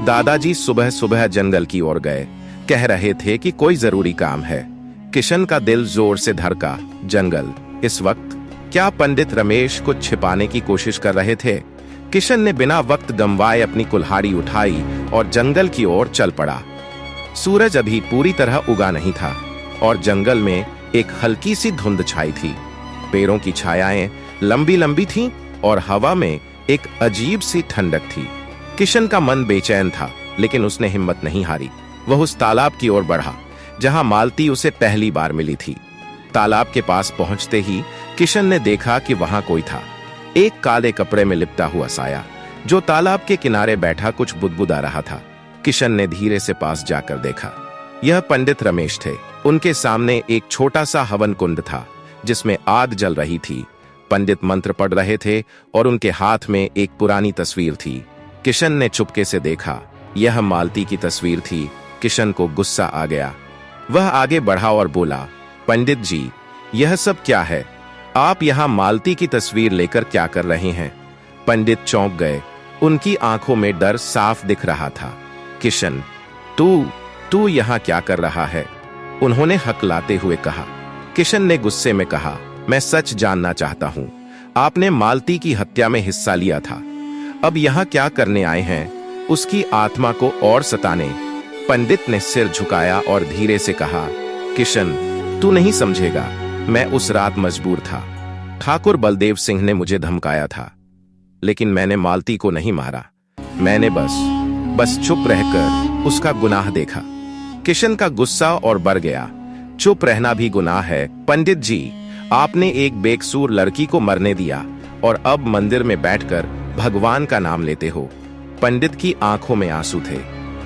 दादाजी सुबह सुबह जंगल की ओर गए। कह रहे थे कि कोई जरूरी काम है। किशन का दिल जोर से धड़का। जंगल, इस वक्त? क्या पंडित रमेश कुछ छिपाने की कोशिश कर रहे थे? किशन ने बिना वक्त गंवाए अपनी कुल्हाड़ी उठाई और जंगल की ओर चल पड़ा। सूरज अभी पूरी तरह उगा नहीं था और जंगल में एक हल्की सी धुंध छाई थी। पेड़ों की छायाएं लंबी लंबी थीं और हवा में एक अजीब सी ठंडक थी। किशन का मन बेचैन था, लेकिन उसने हिम्मत नहीं हारी। वह उस तालाब की ओर बढ़ा जहां मालती उसे पहली बार मिली थी। तालाब के पास पहुंचते ही किशन ने देखा कि वहां कोई था। एक काले कपड़े में लिपटा हुआ साया जो तालाब के किनारे बैठा कुछ बुदबुदा रहा था। किशन ने धीरे से पास जाकर देखा। यह पंडित रमेश थे। उनके सामने एक छोटा सा हवन कुंड था जिसमें आग जल रही थी। पंडित मंत्र पढ़ रहे थे और उनके हाथ में एक पुरानी तस्वीर थी। किशन ने चुपके से देखा। यह मालती की तस्वीर थी। किशन को गुस्सा आ गया। वह आगे बढ़ा और बोला, पंडित जी, यह सब क्या है? आप यहाँ मालती की तस्वीर लेकर क्या कर रहे हैं? पंडित चौंक गए। उनकी आंखों में डर साफ दिख रहा था। किशन, तू यहाँ क्या कर रहा है? उन्होंने हकलाते हुए कहा। किशन ने गुस्से में कहा, मैं सच जानना चाहता हूँ। आपने मालती की हत्या में हिस्सा लिया था। अब यहाँ क्या करने आए हैं? उसकी आत्मा को और सताने? पंडित ने सिर झुकाया और धीरे से कहा, किशन, तू नहीं समझेगा। मैं उस रात मजबूर था। ठाकुर बलदेव सिंह ने मुझे धमकाया था, लेकिन मैंने मालती को नहीं मारा। मैंने बस चुप रहकर उसका गुनाह देखा। किशन का गुस्सा और बढ़ गया। चुप रहना भी गुनाह है? पंडित जी, आपने एक बेकसूर लड़की को मरने दिया और अब मंदिर में बैठकर भगवान का नाम लेते हो। पंडित की आंखों में आंसू थे।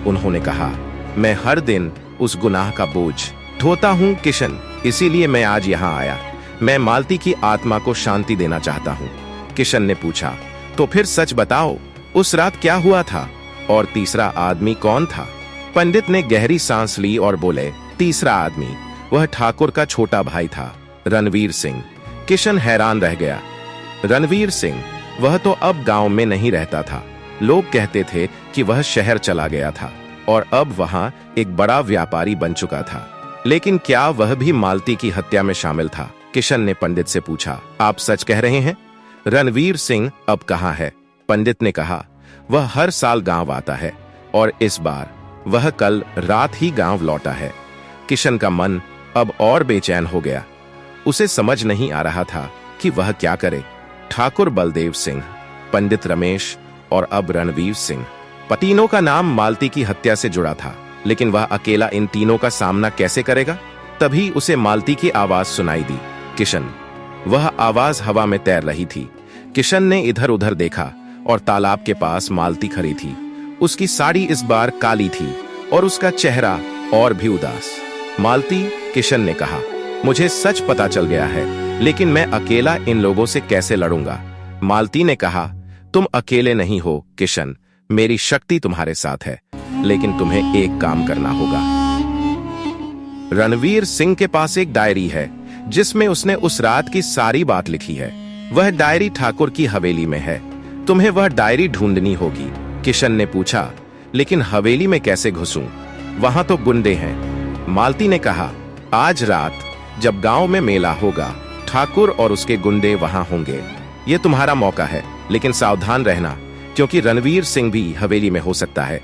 उन्होंने कहा, मैं हर दिन उस गुनाह का बोझ ढोता हूं किशन, इसीलिए मैं आज यहाँ आया। मैं मालती की आत्मा को शांति देना चाहता हूँ। किशन ने पूछा, तो फिर सच बताओ, उस रात क्या हुआ था और तीसरा आदमी कौन था? पंडित ने गहरी सांस ली और बोले, तीसरा आदमी, वह ठाकुर का छोटा भाई था, रणवीर सिंह। किशन हैरान रह गया। रणवीर सिंह? वह तो अब गांव में नहीं रहता था। लोग कहते थे कि वह शहर चला गया था और अब वहां एक बड़ा व्यापारी बन चुका था। लेकिन क्या वह भी मालती की हत्या में शामिल था? किशन ने पंडित से पूछा, आप सच कह रहे हैं? रणवीर सिंह अब कहाँ है? पंडित ने कहा, वह हर साल गांव आता है और इस बार वह कल रात ही गांव लौटा है। किशन का मन अब और बेचैन हो गया। उसे समझ नहीं आ रहा था कि वह क्या करे। ठाकुर बलदेव सिंह, पंडित रमेश और अब रणवीर सिंह, तीनों का नाम मालती की हत्या से जुड़ा था, लेकिन वह अकेला इन तीनों का सामना कैसे करेगा? तभी उसे मालती की आवाज सुनाई दी, किशन। वह आवाज हवा में तैर रही थी। किशन ने इधर उधर देखा और तालाब के पास मालती खड़ी थी। उसकी साड़ी इस बार काली थी और उसका चेहरा और भी उदास। मालती, किशन ने कहा, मुझे सच पता चल गया है, लेकिन मैं अकेला इन लोगों से कैसे लड़ूंगा? मालती ने कहा, तुम अकेले नहीं हो किशन, मेरी शक्ति तुम्हारे साथ है, लेकिन तुम्हें एक काम करना होगा। रणवीर सिंह के पास एक डायरी है जिसमें उसने उस रात की सारी बात लिखी है। वह डायरी ठाकुर की हवेली में है। तुम्हें वह डायरी ढूंढनी होगी। किशन ने पूछा, लेकिन हवेली में कैसे घुसूं? वहां तो गुंडे हैं। मालती ने कहा, आज रात जब गांव में मेला होगा, ठाकुर और उसके गुंडे वहां होंगे। ये तुम्हारा मौका है, लेकिन सावधान रहना, क्योंकि रणवीर सिंह भी हवेली में हो सकता है।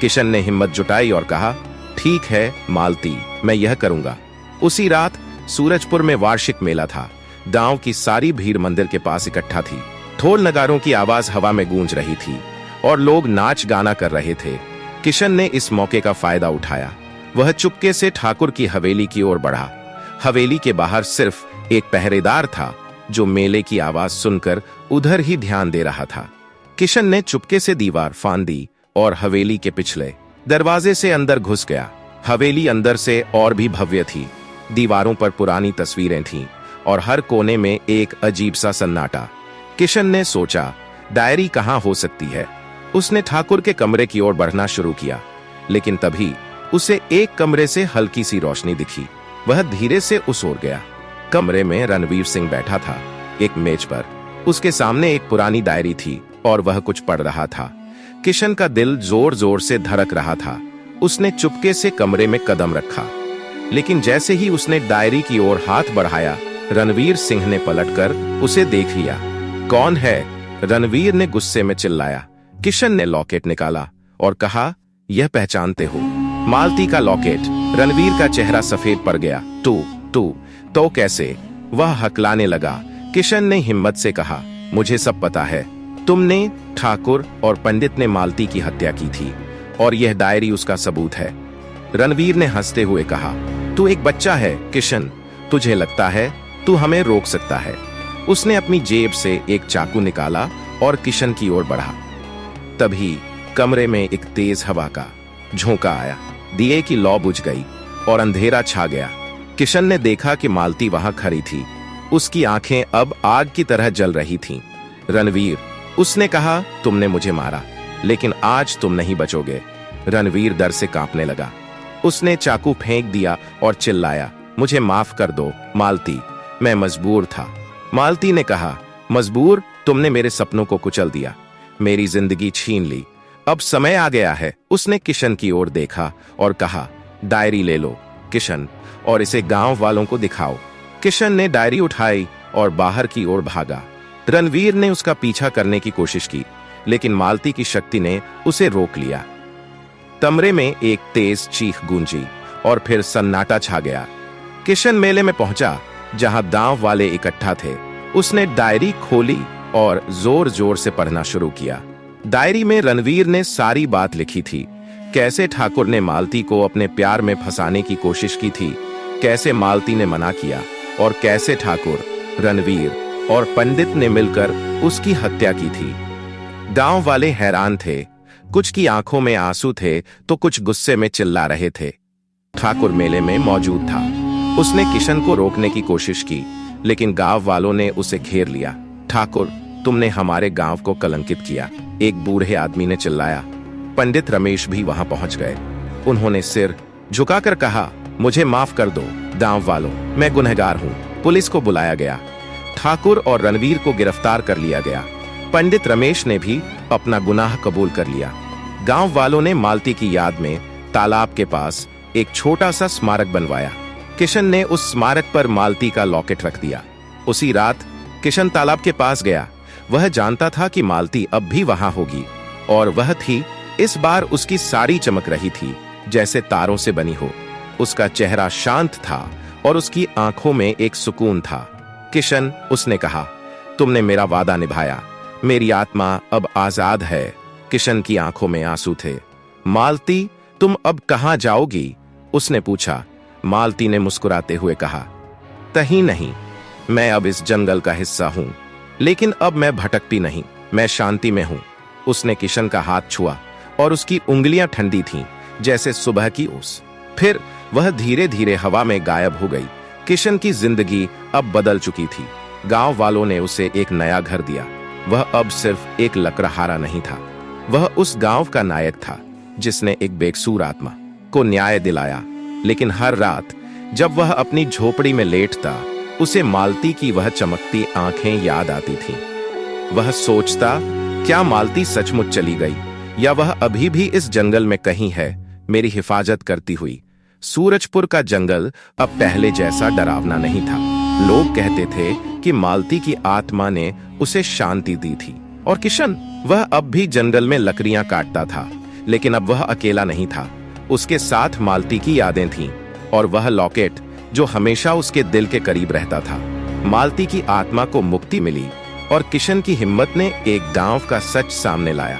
किशन ने हिम्मत जुटाई और कहा, ठीक है मालती, मैं यह करूंगा। उसी रात सूरजपुर में वार्षिक मेला था। गांव की सारी भीड़ मंदिर के पास इकट्ठा थी। ढोल नगारों की आवाज हवा में गूंज रही थी और लोग नाच गाना कर रहे थे। किशन ने इस मौके का फायदा उठाया। वह चुपके से ठाकुर की हवेली की ओर बढ़ा। हवेली के बाहर सिर्फ एक पहरेदार था जो मेले की आवाज सुनकर उधर ही ध्यान दे रहा था। किशन ने चुपके से दीवार फांद दी और हवेली के पिछले दरवाजे से अंदर घुस गया। हवेली अंदर से और भी भव्य थी। दीवारों पर पुरानी तस्वीरें थीं और हर कोने में एक अजीब सा सन्नाटा। किशन ने सोचा, डायरी कहाँ हो सकती है। उसने ठाकुर के कमरे की ओर बढ़ना शुरू किया, लेकिन तभी उसे एक कमरे से हल्की सी रोशनी दिखी। वह धीरे से उस ओर गया। कमरे में रणवीर सिंह बैठा था, एक मेज पर। उसके सामने एक पुरानी डायरी थी और वह कुछ पढ़ रहा था। किशन का दिल जोर जोर से धड़क रहा था। उसने चुपके से कमरे में कदम रखा, लेकिन जैसे ही उसने डायरी की ओर हाथ बढ़ाया, रणवीर सिंह ने पलटकर उसे देख लिया। कौन है? रणवीर ने गुस्से में चिल्लाया। किशन ने लॉकेट निकाला और कहा, यह पहचानते हो? मालती का लॉकेट। रणवीर का चेहरा सफेद पड़ गया। तू तो कैसे? वह हकलाने लगा। किशन ने हिम्मत से कहा, मुझे सब पता है। तुमने, ठाकुर और पंडित ने मालती की हत्या की थी और यह डायरी उसका सबूत है। रणवीर ने हंसते हुए कहा, तू एक बच्चा है किशन, तुझे लगता है तू हमें रोक सकता है? उसने अपनी जेब से एक चाकू निकाला और किशन की ओर बढ़ा। तभी कमरे में एक तेज हवा का झोंका आया। दिए की लौ बुझ गई और अंधेरा छा गया। किशन ने देखा कि मालती वहां खड़ी थी। उसकी आंखें अब आग की तरह जल रही थीं। रणवीर, उसने कहा, तुमने मुझे मारा, लेकिन आज तुम नहीं बचोगे। रणवीर डर से कांपने लगा। उसने चाकू फेंक दिया और चिल्लाया, मुझे माफ कर दो मालती, मैं मजबूर था। मालती ने कहा, मजबूर? तुमने मेरे सपनों को कुचल दिया, मेरी जिंदगी छीन ली। अब समय आ गया है। उसने किशन की ओर देखा और कहा, डायरी ले लो किशन, और इसे गांव वालों को दिखाओ। किशन ने डायरी उठाई और बाहर की ओर भागा। रणवीर ने उसका पीछा करने की कोशिश की, लेकिन मालती की शक्ति ने उसे रोक लिया। कमरे में एक तेज चीख गूंजी और फिर सन्नाटा छा गया। किशन मेले में पहुंचा, जहां गांव वाले इकट्ठा थे। उसने डायरी खोली और जोर जोर से पढ़ना शुरू किया। डायरी में रणवीर ने सारी बात लिखी थी। कैसे ठाकुर ने मालती को अपने प्यार में फंसाने की कोशिश की थी, कैसे मालती ने मना किया, और कैसे ठाकुर, रणवीर और पंडित ने मिलकर उसकी हत्या की थी। गांव वाले हैरान थे। कुछ की आंखों में आंसू थे तो कुछ गुस्से में चिल्ला रहे थे। ठाकुर मेले में मौजूद था। उसने किशन को रोकने की कोशिश की, लेकिन गांव वालों ने उसे घेर लिया। ठाकुर, तुमने हमारे गांव को कलंकित किया, एक बूढ़े आदमी ने चिल्लाया। पंडित रमेश भी वहां पहुंच गए। उन्होंने सिर झुकाकर कहा, मुझे माफ कर दो गांव वालों, मैं गुनहगार हूं। पुलिस को बुलाया गया। ठाकुर और रणवीर को गिरफ्तार कर लिया गया। पंडित रमेश ने भी अपना गुनाह कबूल कर लिया। गांव वालों ने मालती की याद में तालाब के पास एक छोटा सा स्मारक बनवाया। किशन ने उस स्मारक पर मालती का लॉकेट रख दिया। उसी रात किशन तालाब के पास गया। वह जानता था कि मालती अब भी वहां होगी, और वह थी। इस बार उसकी साड़ी चमक रही थी जैसे तारों से बनी हो। उसका चेहरा शांत था और उसकी आंखों में एक सुकून था। किशन, उसने कहा, तुमने मेरा वादा निभाया, मेरी आत्मा अब आजाद है। किशन की आंखों में आंसू थे। मालती, तुम अब कहां जाओगी? उसने पूछा। मालती ने मुस्कुराते हुए कहा, कहीं नहीं, मैं अब इस जंगल का हिस्सा हूं, लेकिन अब मैं भटकती नहीं, मैं शांति में हूं। उसने किशन का हाथ छुआ और उसकी उंगलियां ठंडी थीं जैसे सुबह की ओस। फिर वह धीरे धीरे हवा में गायब हो गई। किशन की जिंदगी अब बदल चुकी थी। गांव वालों ने उसे एक नया घर दिया। वह अब सिर्फ एक लकड़हारा नहीं था, वह उस गांव का नायक था जिसने एक बेकसूर आत्मा को न्याय दिलाया। लेकिन हर रात जब वह अपनी झोपड़ी में लेटता, उसे मालती की वह चमकती आंखें याद आती थीं। वह सोचता, क्या मालती सचमुच चली गई, या वह अभी भी इस जंगल में कहीं है, मेरी हिफाजत करती हुई। सूरजपुर का जंगल अब पहले जैसा डरावना नहीं था। लोग कहते थे कि मालती की आत्मा ने उसे शांति दी थी। और किशन, वह अब भी जंगल में लकड़ियां काटता था, लेकिन अब वह अकेला नहीं था। उसके साथ मालती की यादें थीं, और वह लॉकेट जो हमेशा उसके दिल के करीब रहता था। मालती की आत्मा को मुक्ति मिली, और किशन की हिम्मत ने एक गांव का सच सामने लाया।